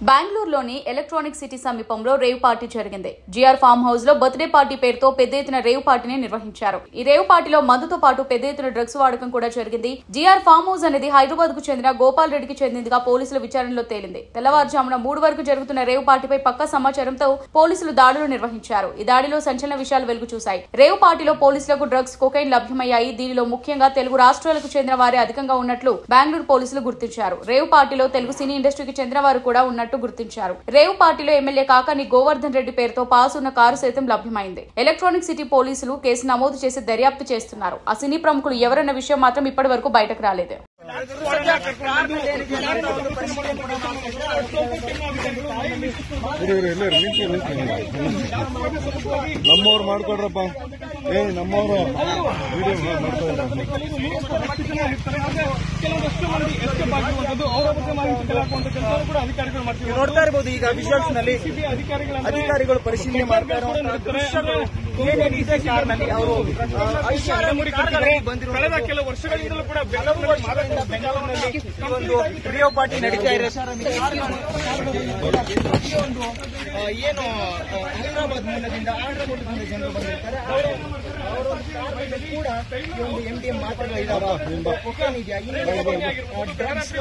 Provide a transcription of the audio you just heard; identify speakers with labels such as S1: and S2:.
S1: బెంగళూరులోని electronic city సమీపంలో rave party జరిగింది. జిఆర్ ఫామ్ హౌస్ లో బర్త్డే పార్టీ పేరుతో పెద్ద ఎత్తున రేవ్ పార్టీని నిర్వహించారు. ఈ రేవ్ పార్టీలో మందుతో పాటు పెద్ద ఎత్తున డ్రగ్స్ వాడకం కూడా జరిగింది. జిఆర్ ఫామ్ హౌస్ అనేది హైదరాబాద్ కు చెందిన గోపాల్ రెడ్డికి చెందిందిగా పోలీసుల విచారణలో తేలింది. తెల్లవారుజామున 3 వరకు జరుగుతున్న రేవ్ పార్టీపై పక్కా సమాచారంతో పోలీసులు దాడులు నిర్వహించారు. ఈ దాడిలో సంచలన విషయాలు వెలుగు చూశాయి. రేవ్ పార్టీలో పోలీసులకు డ్రగ్స్, కొకైన్ లభ్యమయ్యాయి. దీనిలో ముఖ్యంగా తెలుగు రాష్ట్రాలకు చెందిన వారే అధికంగా ఉన్నట్లు బెంగళూరు పోలీసులు గుర్తించారు. రేవ్ పార్టీలో తెలుగు సినీ ఇండస్ట్రీకి చెందిన వారు కూడా ఉన్నట్టు గుర్తించారు. రేవ్ పార్టీలో ఎమ్మెల్యే కాకాని గోవర్ధన్ రెడ్డి పేరుతో పాస్ ఉన్న కారు సైతం లభ్యమైంది. ఎలక్ట్రానిక్ సిటీ పోలీసులు కేసు నమోదు చేసి దర్యాప్తు చేస్తున్నారు. ఆ సినీ ప్రముఖులు ఎవరన్న విషయం మాత్రం ఇప్పటి వరకు బయటకు రాలేదు.
S2: ನಮ್ಮವ್ರು ಮಾಡ್ಕೊಡ್ರಪ್ಪ ನಮ್ಮವರು
S3: ನೋಡ್ತಾ ಇರಬಹುದು. ಈಗ ವಿಜುವಲ್ಸ್ ನಲ್ಲಿ ಅಧಿಕಾರಿಗಳು ಪರಿಶೀಲನೆ ಮಾಡ್ತಾ ಕಳೆದ ಕೆಲವು ವರ್ಷಗಳಿಂದಲೂ ಕೂಡ ಬೆಂಗಳೂರಿನಲ್ಲಿ ಒಂದು ರೇವ್ ಪಾರ್ಟಿ ನಡೀತಾ ಇದೆ. ಏನು ಹೈದರಾಬಾದ್ ಮೂಲದಿಂದ ಆಂಧ್ರದಿಂದ ಜನರು ಬಂದಿರ್ತಾರೆ. ಅವರು ಕೂಡ ಒಂದು MDMA ಮಾತ್ರೆಗಳು ಇದಾವೆ, ಕೊಕೇನ್ ಇದೆಯಾ, ಡ್ರಗ್ಸ್